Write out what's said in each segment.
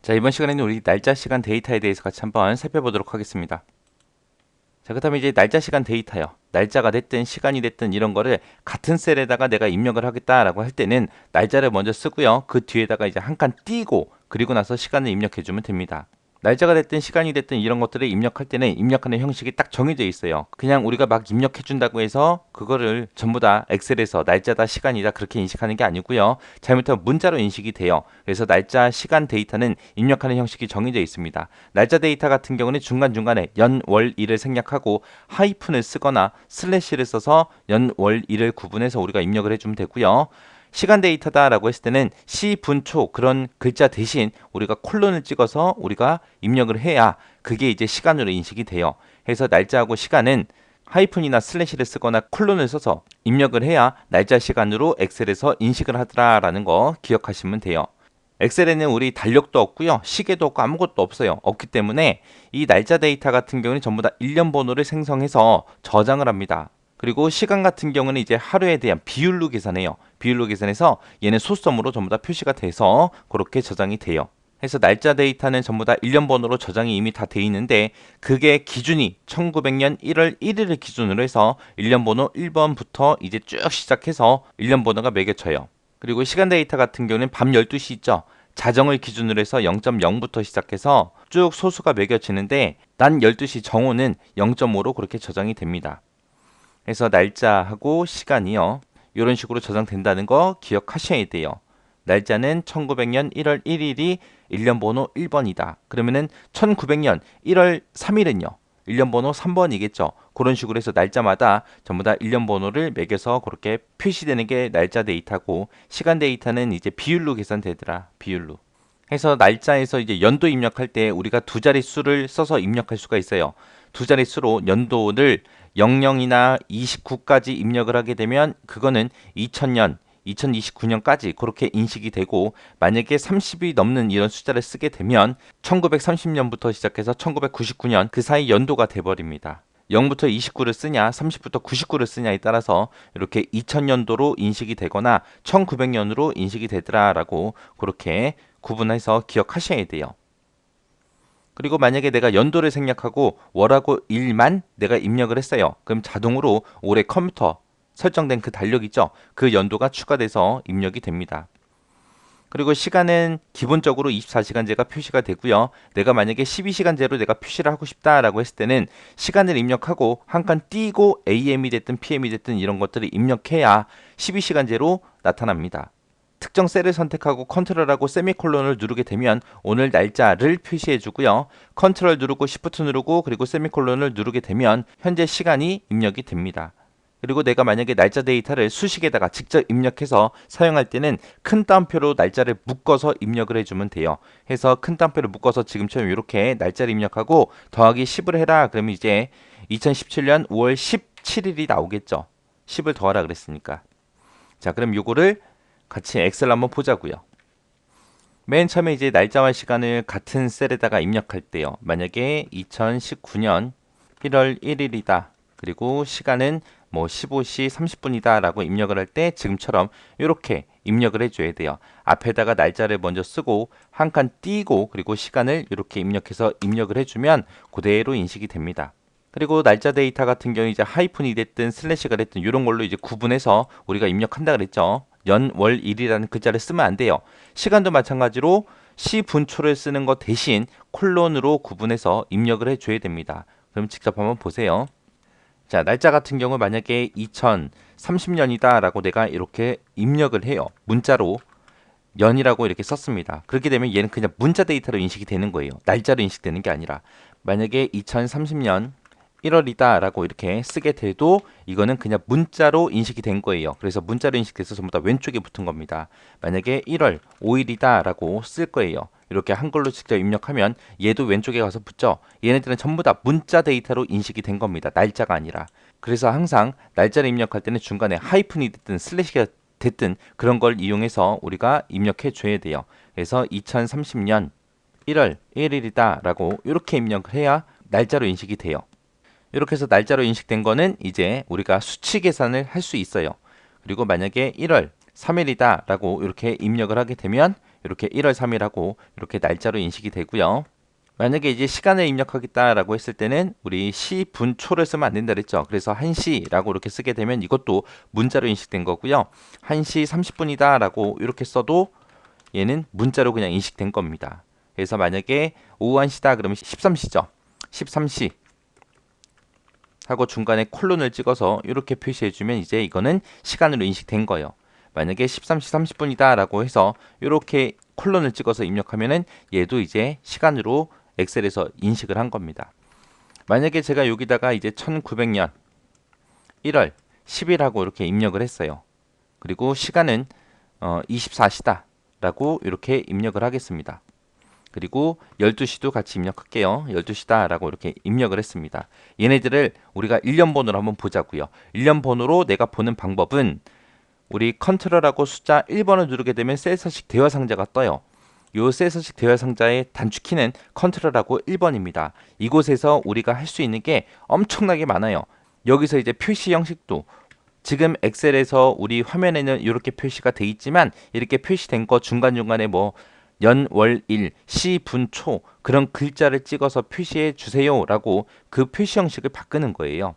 자, 이번 시간에는 우리 날짜, 시간, 데이터에 대해서 같이 한번 살펴보도록 하겠습니다. 자, 그렇다면 이제 날짜, 시간, 데이터요. 날짜가 됐든 시간이 됐든 이런 거를 같은 셀에다가 내가 입력을 하겠다라고 할 때는 날짜를 먼저 쓰고요. 그 뒤에다가 이제 한 칸 띄고 그리고 나서 시간을 입력해 주면 됩니다. 날짜가 됐든 시간이 됐든 이런 것들을 입력할 때는 입력하는 형식이 딱 정해져 있어요. 그냥 우리가 막 입력해 준다고 해서 그거를 전부 다 엑셀에서 날짜다 시간이다 그렇게 인식하는 게 아니고요. 잘못하면 문자로 인식이 돼요. 그래서 날짜, 시간, 데이터는 입력하는 형식이 정해져 있습니다. 날짜 데이터 같은 경우는 중간중간에 연, 월, 일을 생략하고 하이픈을 쓰거나 슬래시를 써서 연, 월, 일을 구분해서 우리가 입력을 해주면 되고요. 시간 데이터다라고 했을 때는 시, 분, 초 그런 글자 대신 우리가 콜론을 찍어서 우리가 입력을 해야 그게 이제 시간으로 인식이 돼요. 그래서 날짜하고 시간은 하이픈이나 슬래시를 쓰거나 콜론을 써서 입력을 해야 날짜 시간으로 엑셀에서 인식을 하더라라는 거 기억하시면 돼요. 엑셀에는 우리 달력도 없고요. 시계도 없고 아무것도 없어요. 없기 때문에 이 날짜 데이터 같은 경우는 전부 다 일련 번호를 생성해서 저장을 합니다. 그리고 시간 같은 경우는 이제 하루에 대한 비율로 계산해요. 비율로 계산해서 얘는 소수점으로 전부 다 표시가 돼서 그렇게 저장이 돼요. 해서 날짜 데이터는 전부 다 일련 번호로 저장이 이미 다 돼 있는데 그게 기준이 1900년 1월 1일을 기준으로 해서 일련 번호 1번부터 이제 쭉 시작해서 일련 번호가 매겨져요. 그리고 시간 데이터 같은 경우는 밤 12시 있죠. 자정을 기준으로 해서 0.0부터 시작해서 쭉 소수가 매겨지는데 난 12시 정오는 0.5로 그렇게 저장이 됩니다. 그래서 날짜하고 시간이요. 이런 식으로 저장된다는 거 기억하셔야 돼요. 날짜는 1900년 1월 1일이 일련 번호 1번이다. 그러면은 1900년 1월 3일은요. 일련 번호 3번이겠죠. 그런 식으로 해서 날짜마다 전부 다 일련 번호를 매겨서 그렇게 표시되는 게 날짜 데이터고 시간 데이터는 이제 비율로 계산되더라. 비율로. 해서 날짜에서 이제 연도 입력할 때 우리가 두 자릿수를 써서 입력할 수가 있어요. 두 자릿수로 연도를 00이나 29까지 입력을 하게 되면 그거는 2000년, 2029년까지 그렇게 인식이 되고 만약에 30이 넘는 이런 숫자를 쓰게 되면 1930년부터 시작해서 1999년 그 사이 연도가 돼버립니다. 0부터 29를 쓰냐, 30부터 99를 쓰냐에 따라서 이렇게 2000년도로 인식이 되거나 1900년으로 인식이 되더라라고 그렇게 구분해서 기억하셔야 돼요. 그리고 만약에 내가 연도를 생략하고 월하고 일만 내가 입력을 했어요. 그럼 자동으로 올해 컴퓨터 설정된 그 달력 있죠? 그 연도가 추가돼서 입력이 됩니다. 그리고 시간은 기본적으로 24시간제가 표시가 되고요. 내가 만약에 12시간제로 내가 표시를 하고 싶다라고 했을 때는 시간을 입력하고 한 칸 띄고 AM이 됐든 PM이 됐든 이런 것들을 입력해야 12시간제로 나타납니다. 특정 셀을 선택하고 컨트롤하고 세미콜론을 누르게 되면 오늘 날짜를 표시해 주고요. 컨트롤 누르고 시프트 누르고 그리고 세미콜론을 누르게 되면 현재 시간이 입력이 됩니다. 그리고 내가 만약에 날짜 데이터를 수식에다가 직접 입력해서 사용할 때는 큰 따옴표로 날짜를 묶어서 입력을 해주면 돼요. 해서 큰 따옴표를 묶어서 지금처럼 이렇게 날짜를 입력하고 더하기 10을 해라. 그러면 이제 2017년 5월 17일이 나오겠죠. 10을 더하라 그랬으니까. 자, 그럼 요거를 같이 엑셀 한번 보자고요. 맨 처음에 이제 날짜와 시간을 같은 셀에다가 입력할 때요. 만약에 2019년 1월 1일이다. 그리고 시간은 뭐 15시 30분이다 라고 입력을 할 때 지금처럼 이렇게 입력을 해줘야 돼요. 앞에다가 날짜를 먼저 쓰고 한 칸 띄고 그리고 시간을 이렇게 입력해서 입력을 해주면 그대로 인식이 됩니다. 그리고 날짜 데이터 같은 경우 이제 하이픈이 됐든 슬래시가 됐든 이런 걸로 이제 구분해서 우리가 입력한다 그랬죠. 연, 월, 일이라는 글자를 쓰면 안 돼요. 시간도 마찬가지로 시, 분, 초를 쓰는 것 대신 콜론으로 구분해서 입력을 해줘야 됩니다. 그럼 직접 한번 보세요. 자, 날짜 같은 경우 만약에 2030년이다 라고 내가 이렇게 입력을 해요. 문자로 연이라고 이렇게 썼습니다. 그렇게 되면 얘는 그냥 문자 데이터로 인식이 되는 거예요. 날짜로 인식되는 게 아니라 만약에 2030년 1월이다 라고 이렇게 쓰게 돼도 이거는 그냥 문자로 인식이 된 거예요. 그래서 문자로 인식돼서 전부 다 왼쪽에 붙은 겁니다. 만약에 1월 5일이다 라고 쓸 거예요. 이렇게 한글로 직접 입력하면 얘도 왼쪽에 가서 붙죠. 얘네들은 전부 다 문자 데이터로 인식이 된 겁니다. 날짜가 아니라. 그래서 항상 날짜를 입력할 때는 중간에 하이픈이 됐든 슬래시가 됐든 그런 걸 이용해서 우리가 입력해 줘야 돼요. 그래서 2030년 1월 1일이다 라고 이렇게 입력을 해야 날짜로 인식이 돼요. 이렇게 해서 날짜로 인식된 거는 이제 우리가 수치 계산을 할 수 있어요. 그리고 만약에 1월 3일이다 라고 이렇게 입력을 하게 되면 이렇게 1월 3일하고 이렇게 날짜로 인식이 되고요. 만약에 이제 시간을 입력하겠다라고 했을 때는 우리 시, 분, 초를 쓰면 안 된다 그랬죠. 그래서 1시라고 이렇게 쓰게 되면 이것도 문자로 인식된 거고요. 1시 30분이다 라고 이렇게 써도 얘는 문자로 그냥 인식된 겁니다. 그래서 만약에 오후 1시다 그러면 13시죠. 13시 하고 중간에 콜론을 찍어서 이렇게 표시해주면 이제 이거는 시간으로 인식된 거예요. 만약에 13시 30분이다 라고 해서 이렇게 콜론을 찍어서 입력하면은 얘도 이제 시간으로 엑셀에서 인식을 한 겁니다. 만약에 제가 여기다가 이제 1900년 1월 10일하고 이렇게 입력을 했어요. 그리고 시간은 24시다 라고 이렇게 입력을 하겠습니다. 그리고 12시도 같이 입력할게요. 12시다 라고 이렇게 입력을 했습니다. 얘네들을 우리가 일련 번호로 한번 보자고요. 일련 번호로 내가 보는 방법은 우리 컨트롤하고 숫자 1번을 누르게 되면 셀 서식 대화 상자가 떠요. 요 셀 서식 대화 상자의 단축키는 컨트롤하고 1번입니다. 이곳에서 우리가 할 수 있는 게 엄청나게 많아요. 여기서 이제 표시 형식도 지금 엑셀에서 우리 화면에는 이렇게 표시가 돼 있지만 이렇게 표시된 거 중간중간에 뭐 연, 월, 일, 시, 분, 초 그런 글자를 찍어서 표시해 주세요 라고 그 표시 형식을 바꾸는 거예요.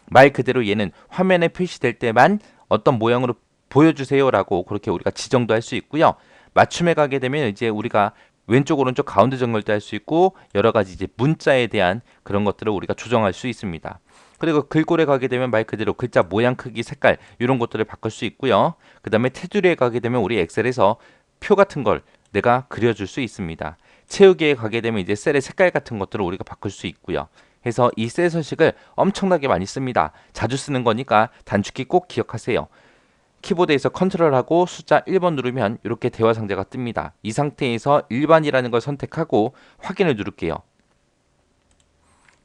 말 그대로 얘는 화면에 표시될 때만 어떤 모양으로 보여주세요 라고 그렇게 우리가 지정도 할 수 있고요. 맞춤에 가게 되면 이제 우리가 왼쪽 오른쪽 가운데 정렬도 할 수 있고 여러 가지 이제 문자에 대한 그런 것들을 우리가 조정할 수 있습니다. 그리고 글꼴에 가게 되면 말 그대로 글자 모양 크기 색깔 이런 것들을 바꿀 수 있고요. 그 다음에 테두리에 가게 되면 우리 엑셀에서 표 같은 걸 내가 그려줄 수 있습니다. 채우기에 가게 되면 이제 셀의 색깔 같은 것들을 우리가 바꿀 수 있고요. 해서 이 셀 서식을 엄청나게 많이 씁니다. 자주 쓰는 거니까 단축키 꼭 기억하세요. 키보드에서 컨트롤하고 숫자 1번 누르면 이렇게 대화 상자가 뜹니다. 이 상태에서 일반이라는 걸 선택하고 확인을 누를게요.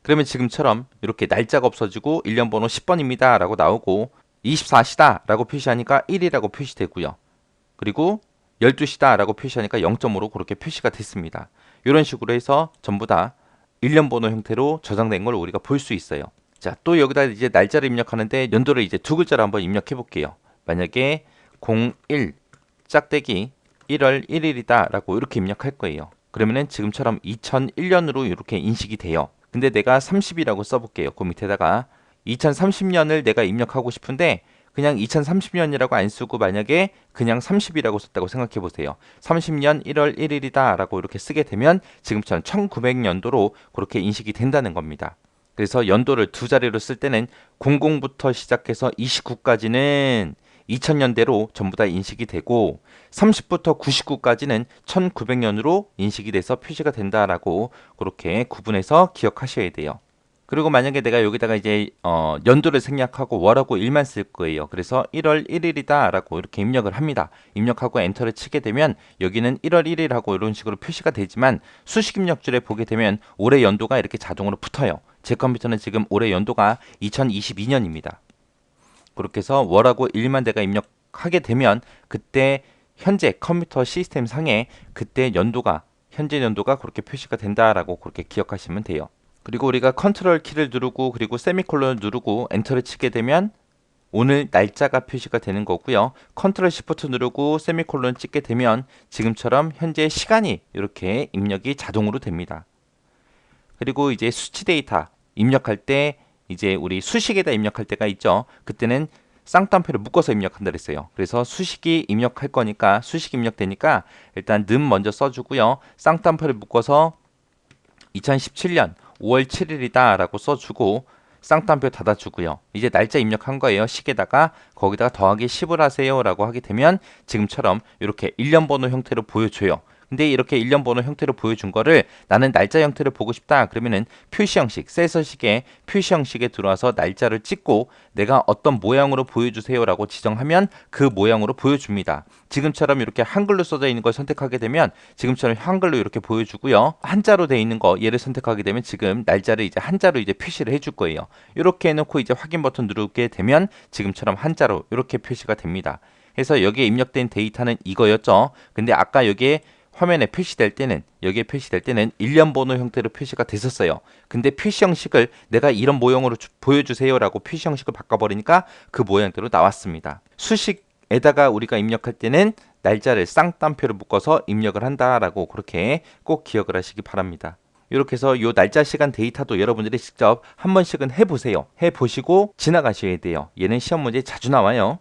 그러면 지금처럼 이렇게 날짜가 없어지고 일련 번호 10번입니다 라고 나오고 24시다 라고 표시하니까 1이라고 표시되고요. 그리고 12시다 라고 표시하니까 0점으로 그렇게 표시가 됐습니다. 이런 식으로 해서 전부 다 일련 번호 형태로 저장된 걸 우리가 볼 수 있어요. 자, 또 여기다 이제 날짜를 입력하는데 연도를 이제 두 글자로 한번 입력해 볼게요. 만약에 01 짝대기 1월 1일이다 라고 이렇게 입력할 거예요. 그러면은 지금처럼 2001년으로 이렇게 인식이 돼요. 근데 내가 30이라고 써볼게요. 그 밑에다가 2030년을 내가 입력하고 싶은데 그냥 2030년이라고 안 쓰고 만약에 그냥 30이라고 썼다고 생각해 보세요. 30년 1월 1일이다 라고 이렇게 쓰게 되면 지금처럼 1900년도로 그렇게 인식이 된다는 겁니다. 그래서 연도를 두 자리로 쓸 때는 00부터 시작해서 29까지는 2000년대로 전부 다 인식이 되고 30부터 99까지는 1900년으로 인식이 돼서 표시가 된다라고 그렇게 구분해서 기억하셔야 돼요. 그리고 만약에 내가 여기다가 이제 연도를 생략하고 월하고 일만 쓸 거예요. 그래서 1월 1일이다 라고 이렇게 입력을 합니다. 입력하고 엔터를 치게 되면 여기는 1월 1일 하고 이런 식으로 표시가 되지만 수식 입력줄에 보게 되면 올해 연도가 이렇게 자동으로 붙어요. 제 컴퓨터는 지금 올해 연도가 2022년입니다. 그렇게 해서 월하고 일만 내가 입력하게 되면 그때 현재 컴퓨터 시스템 상에 그때 연도가 현재 연도가 그렇게 표시가 된다라고 그렇게 기억하시면 돼요. 그리고 우리가 컨트롤 키를 누르고 그리고 세미콜론을 누르고 엔터를 치게 되면 오늘 날짜가 표시가 되는 거고요. 컨트롤 시프트 누르고 세미콜론 찍게 되면 지금처럼 현재 시간이 이렇게 입력이 자동으로 됩니다. 그리고 이제 수치 데이터 입력할 때 이제 우리 수식에다 입력할 때가 있죠. 그때는 쌍따옴표를 묶어서 입력한다 그랬어요. 그래서 수식이 입력할 거니까 수식 입력되니까 일단 는 먼저 써주고요. 쌍따옴표를 묶어서 2017년 5월 7일이다 라고 써주고 쌍따옴표 닫아주고요. 이제 날짜 입력한 거예요. 식에다가 거기다가 더하기 10을 하세요 라고 하게 되면 지금처럼 이렇게 일련 번호 형태로 보여줘요. 근데 이렇게 일련 번호 형태로 보여준 거를 나는 날짜 형태를 보고 싶다 그러면은 표시 형식, 셀 서식의 표시 형식에 들어와서 날짜를 찍고 내가 어떤 모양으로 보여주세요 라고 지정하면 그 모양으로 보여줍니다. 지금처럼 이렇게 한글로 써져 있는 걸 선택하게 되면 지금처럼 한글로 이렇게 보여주고요. 한자로 돼 있는 거 얘를 선택하게 되면 지금 날짜를 이제 한자로 이제 표시를 해줄 거예요. 이렇게 해놓고 이제 확인 버튼 누르게 되면 지금처럼 한자로 이렇게 표시가 됩니다. 그래서 여기에 입력된 데이터는 이거였죠. 근데 아까 여기에 화면에 표시될 때는 여기에 표시될 때는 일련 번호 형태로 표시가 됐었어요. 근데 표시 형식을 내가 이런 모형으로 보여주세요 라고 표시 형식을 바꿔버리니까 그 모양대로 나왔습니다. 수식 에다가 우리가 입력할 때는 날짜를 쌍따옴표를 묶어서 입력을 한다라고 그렇게 꼭 기억을 하시기 바랍니다. 이렇게 해서 요 날짜 시간 데이터도 여러분들이 직접 한 번씩은 해보세요. 해보시고 지나가셔야 돼요. 얘는 시험 문제에 자주 나와요.